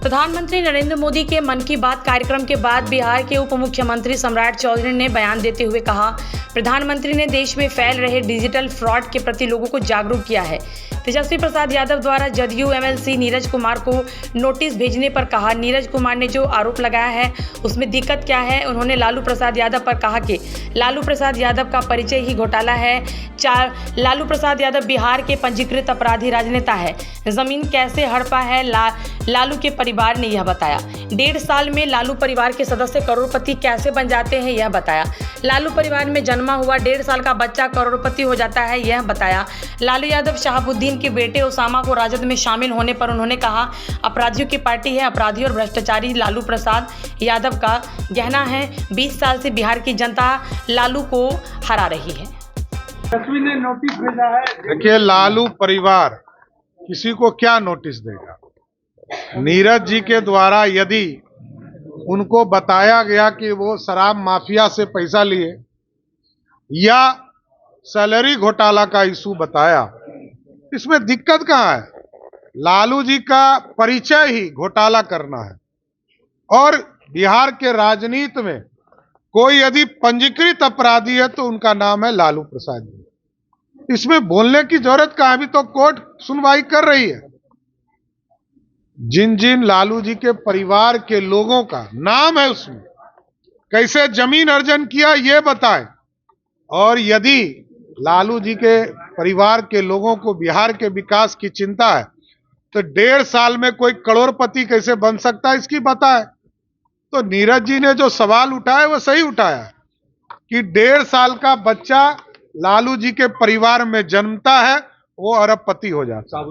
प्रधानमंत्री नरेंद्र मोदी के मन की बात कार्यक्रम के बाद बिहार के उप मुख्यमंत्री सम्राट चौधरी ने बयान देते हुए कहा, प्रधानमंत्री ने देश में फैल रहे डिजिटल फ्रॉड के प्रति लोगों को जागरूक किया है। तेजस्वी प्रसाद यादव द्वारा जदयू एमएलसी नीरज कुमार को नोटिस भेजने पर कहा, नीरज कुमार ने जो आरोप लगाया है उसमें दिक्कत क्या है। उन्होंने लालू प्रसाद यादव पर कहा कि लालू प्रसाद यादव का परिचय ही घोटाला है। लालू प्रसाद यादव बिहार के पंजीकृत अपराधी राजनेता है। जमीन कैसे हड़पा है, लालू के परिवार ने यह बताया। 1.5 साल में लालू परिवार के सदस्य करोड़पति कैसे बन जाते हैं, यह बताया। लालू परिवार में जन्मा हुआ 1.5 साल का बच्चा करोड़पति हो जाता है, यह बताया। लालू यादव शहाबुद्दीन के बेटे उसामा को राजद में शामिल होने पर उन्होंने कहा, अपराधियों की पार्टी है, अपराधी और भ्रष्टाचारी लालू प्रसाद यादव का कहना है 20 साल से बिहार की जनता लालू को हरा रही है। ने नोटिस भेजा है। देखिए, लालू परिवार किसी को क्या नोटिस देगा। नीरज जी के द्वारा यदि उनको बताया गया कि वो शराब माफिया से पैसा लिए या सैलरी घोटाला का इशू बताया, इसमें दिक्कत कहाँ है। लालू जी का परिचय ही घोटाला करना है और बिहार के राजनीति में कोई यदि पंजीकृत अपराधी है तो उनका नाम है लालू प्रसाद जी। इसमें बोलने की जरूरत कहाँ, अभी तो कोर्ट सुनवाई कर रही है। जिन जिन लालू जी के परिवार के लोगों का नाम है उसमें कैसे जमीन अर्जन किया ये बताएं, और यदि लालू जी के परिवार के लोगों को बिहार के विकास की चिंता है तो 1.5 साल में कोई करोड़पति कैसे बन सकता है इसकी बताएं। तो नीरज जी ने जो सवाल उठाया वो सही उठाया कि 1.5 साल का बच्चा लालू जी के परिवार में जन्मता है वो अरबपति हो जाता है।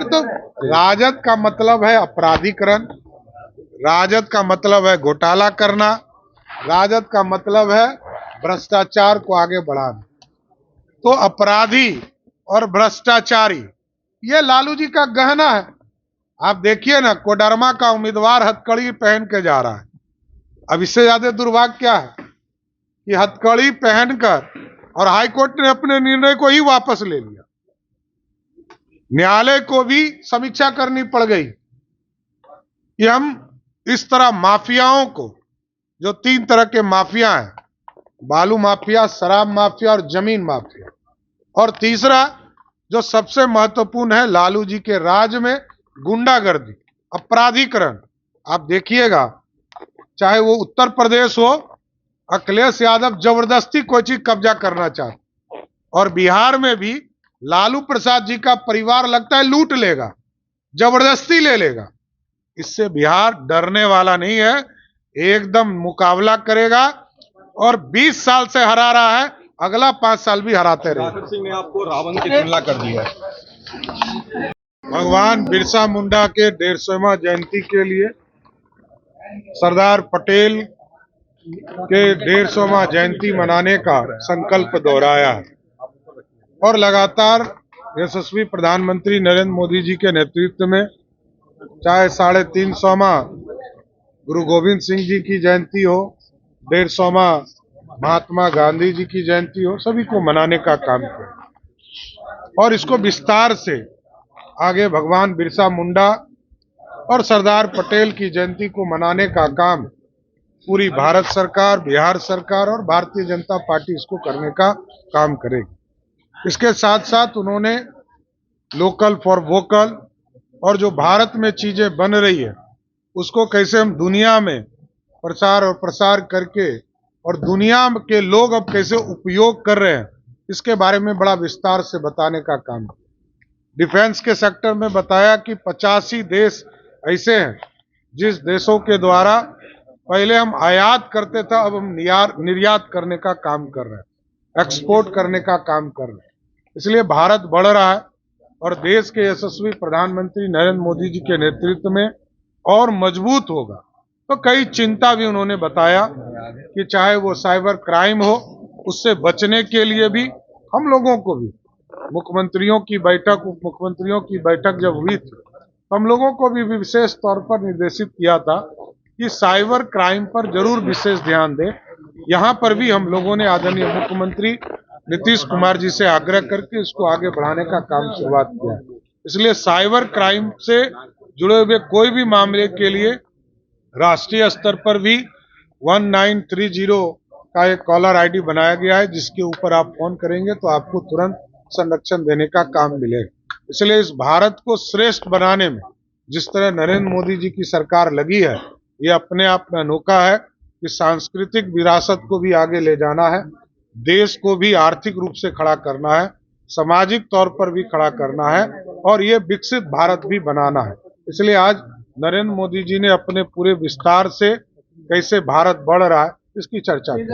तो राजद का मतलब है अपराधीकरण, राजद का मतलब है घोटाला करना, राजद का मतलब है भ्रष्टाचार को आगे बढ़ाना। तो अपराधी और भ्रष्टाचारी ये लालू जी का गहना है। आप देखिए ना, कोडरमा का उम्मीदवार हथकड़ी पहन के जा रहा है। अब इससे ज्यादा दुर्भाग्य क्या है कि हथकड़ी पहनकर, और हाईकोर्ट ने अपने निर्णय को ही वापस ले लिया। न्यायालय को भी समीक्षा करनी पड़ गई कि हम इस तरह माफियाओं को, जो 3 तरह के माफिया हैं, बालू माफिया, शराब माफिया और जमीन माफिया, और तीसरा जो सबसे महत्वपूर्ण है लालू जी के राज में गुंडागर्दी, अपराधीकरण। आप देखिएगा, चाहे वो उत्तर प्रदेश हो, अखिलेश यादव जबरदस्ती कोई चीज कब्जा करना चाहते, और बिहार में भी लालू प्रसाद जी का परिवार लगता है लूट लेगा, जबरदस्ती ले लेगा। इससे बिहार डरने वाला नहीं है, एकदम मुकाबला करेगा और 20 साल से हरा रहा है, अगला 5 साल भी हराते रहेगा। सिंह ने आपको रावण की तुलना कर दी है। भगवान बिरसा मुंडा के 150वां जयंती के लिए सरदार पटेल के 150वां जयंती मनाने का संकल्प दोहराया है और लगातार यशस्वी प्रधानमंत्री नरेंद्र मोदी जी के नेतृत्व में, चाहे 350वां गुरु गोविंद सिंह जी की जयंती हो, 150वां महात्मा गांधी जी की जयंती हो, सभी को मनाने का काम किया और इसको विस्तार से आगे भगवान बिरसा मुंडा और सरदार पटेल की जयंती को मनाने का काम पूरी भारत सरकार, बिहार सरकार और भारतीय जनता पार्टी इसको करने का काम करेगी। इसके साथ साथ उन्होंने लोकल फॉर वोकल और जो भारत में चीजें बन रही है उसको कैसे हम दुनिया में प्रचार और प्रसार करके, और दुनिया के लोग अब कैसे उपयोग कर रहे हैं, इसके बारे में बड़ा विस्तार से बताने का काम। डिफेंस के सेक्टर में बताया कि 85 देश ऐसे हैं जिस देशों के द्वारा पहले हम आयात करते थे, अब हम निर्यात करने का काम कर रहे हैं, एक्सपोर्ट करने का काम कर रहे हैं। इसलिए भारत बढ़ रहा है और देश के यशस्वी प्रधानमंत्री नरेंद्र मोदी जी के नेतृत्व में और मजबूत होगा। तो कई चिंता भी उन्होंने बताया कि चाहे वो साइबर क्राइम हो, उससे बचने के लिए भी हम लोगों को भी मुख्यमंत्रियों की बैठक, उप मुख्यमंत्रियों की बैठक जब हुई थी, हम लोगों को भी विशेष तौर पर निर्देशित किया था कि साइबर क्राइम पर जरूर विशेष ध्यान दें। यहाँ पर भी हम लोगों ने आदरणीय मुख्यमंत्री नीतीश कुमार जी से आग्रह करके इसको आगे बढ़ाने का काम शुरुआत किया है। इसलिए साइबर क्राइम से जुड़े हुए कोई भी मामले के लिए राष्ट्रीय स्तर पर भी 1930 का एक कॉलर आईडी बनाया गया है, जिसके ऊपर आप फोन करेंगे तो आपको तुरंत संरक्षण देने का काम मिलेगा। इसलिए इस भारत को श्रेष्ठ बनाने में जिस तरह नरेंद्र मोदी जी की सरकार लगी है, ये अपने आप में अनोखा है कि सांस्कृतिक विरासत को भी आगे ले जाना है, देश को भी आर्थिक रूप से खड़ा करना है, सामाजिक तौर पर भी खड़ा करना है और ये विकसित भारत भी बनाना है। इसलिए आज नरेंद्र मोदी जी ने अपने पूरे विस्तार से कैसे भारत बढ़ रहा है इसकी चर्चा की।